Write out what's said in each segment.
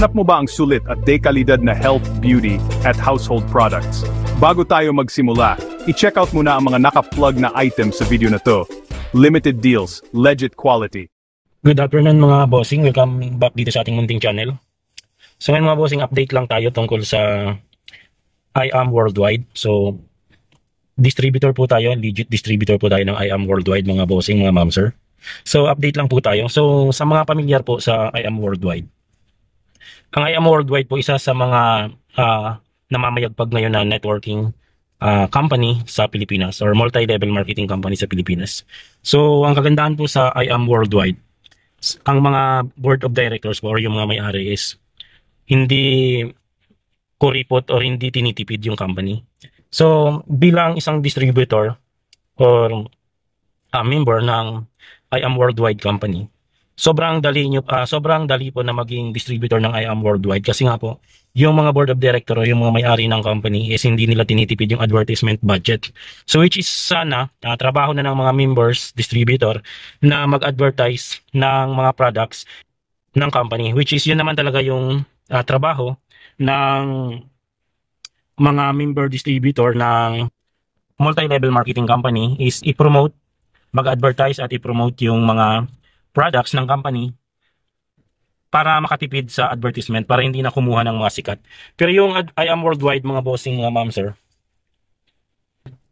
Hanap mo ba ang sulit at dekalidad na health, beauty, at household products? Bago tayo magsimula, i-check out muna ang mga naka-plug na items sa video na to. Limited deals, legit quality. Good afternoon mga bossing, welcome back dito sa ating munting channel. So ngayon mga bossing, update lang tayo tungkol sa I Am Worldwide. So distributor po tayo, legit distributor po tayo ng I Am Worldwide mga bossing, mga ma'am sir. So update lang po tayo. So sa mga pamilyar po sa I Am Worldwide, ang I Am Worldwide po isa sa mga namamayagpag ngayon na networking company sa Pilipinas or multi-level marketing company sa Pilipinas. So ang kagandahan po sa I Am Worldwide, ang mga board of directors po or yung mga may-ari is hindi kuripot or hindi tinitipid yung company. So bilang isang distributor or member ng I Am Worldwide company, sobrang dali po na maging distributor ng I Am Worldwide kasi nga po yung mga board of director o yung mga may-ari ng company is hindi nila tinitipid yung advertisement budget. So which is sana trabaho na ng mga members, distributor na mag-advertise ng mga products ng company, which is yun naman talaga yung trabaho ng mga member distributor ng multi-level marketing company is i-promote, mag-advertise at i-promote yung mga products ng company para makatipid sa advertisement, para hindi na kumuha ng mga sikat. Pero yung I Am Worldwide mga bossing, mga ma'am sir,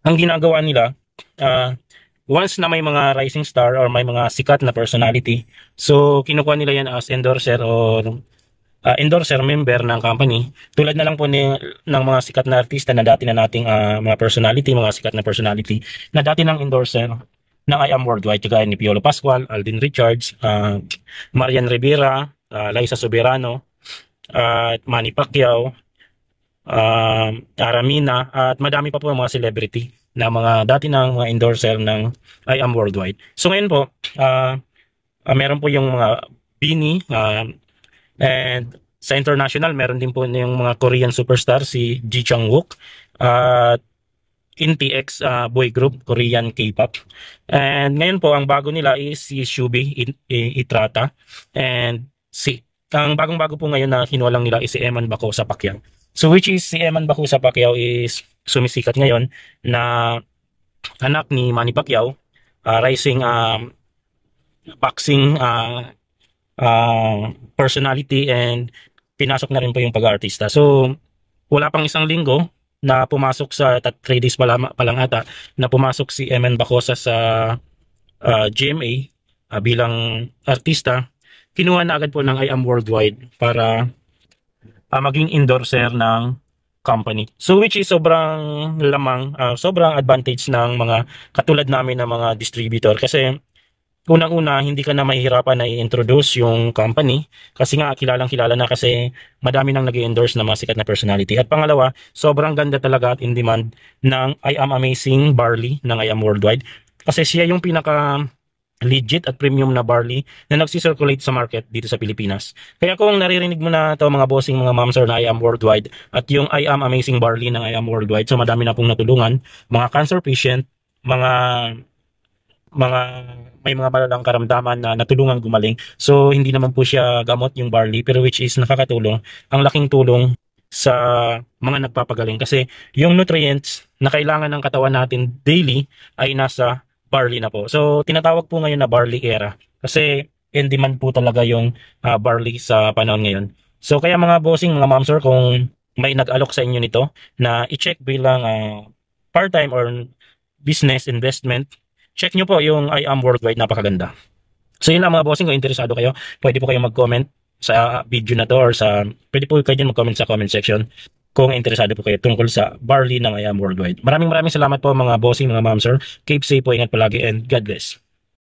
ang ginagawa nila, once na may mga rising star or may mga sikat na personality, so kinukuha nila yan as endorser or endorser member ng company. Tulad na lang po ng mga sikat na artista na dati na nating mga sikat na personality na dati ng endorser ng I Am Worldwide, kagaya ni Piolo Pascual, Alden Richards, Marian Rivera, Liza Soberano, at Manny Pacquiao, Aramina, at madami pa po mga celebrity na mga dati ng mga endorser ng I Am Worldwide. So ngayon po, meron po yung mga Bini, and sa international, meron din po yung mga Korean superstar, si Ji Chang-wook, at NTX boy group, Korean K-pop. And ngayon po, ang bago nila is si Shubi Itrata. And ang bagong-bago po ngayon na kinuha lang nila is si Eman Bacosa Pacquiao. So which is si Eman Bacosa Pacquiao is sumisikat ngayon na anak ni Manny Pacquiao, rising boxing personality, and pinasok na rin po yung pag-artista. So wala pang isang linggo na pumasok sa 3 days pa lang ata na pumasok si Eman Bacosa sa GMA bilang artista. Kinuha na agad po ng I Am Worldwide para maging endorser ng company. So which is sobrang sobrang advantage ng mga katulad namin na mga distributor kasi unang-una, hindi ka na mahihirapan na i-introduce yung company kasi nga kilalang-kilala na kasi madami nang nag-endorse na mga sikat na personality. At pangalawa, sobrang ganda talaga at in demand ng I Am Amazing Barley ng I Am Worldwide kasi siya yung pinaka legit at premium na barley na nagsisirculate sa market dito sa Pilipinas. Kaya kung naririnig mo na ito mga bossing, mga ma'am sir, na I Am Worldwide at yung I Am Amazing Barley ng I Am Worldwide, so madami na pong natulungan, mga cancer patient, mga may mga malalang karamdaman na natulungan gumaling. So hindi naman po siya gamot yung barley, pero which is nakakatulong. Ang laking tulong sa mga nagpapagaling kasi yung nutrients na kailangan ng katawan natin daily ay nasa barley na po. So tinatawag po ngayon na barley era kasi in demand po talaga yung barley sa panahon ngayon. So kaya mga bossing, mga ma'am sir, kung may nag-alok sa inyo nito na i-check bilang part-time or business investment, check nyo po yung I Am Worldwide, napakaganda. So yun lang mga bossing, kung interesado kayo, pwede po kayo mag-comment sa video na to or pwede po kayo mag-comment sa comment section kung interesado po kayo tungkol sa barley ng I Am Worldwide. Maraming salamat po mga bossing, mga ma'am sir. Keep safe po, ingat palagi, and God bless.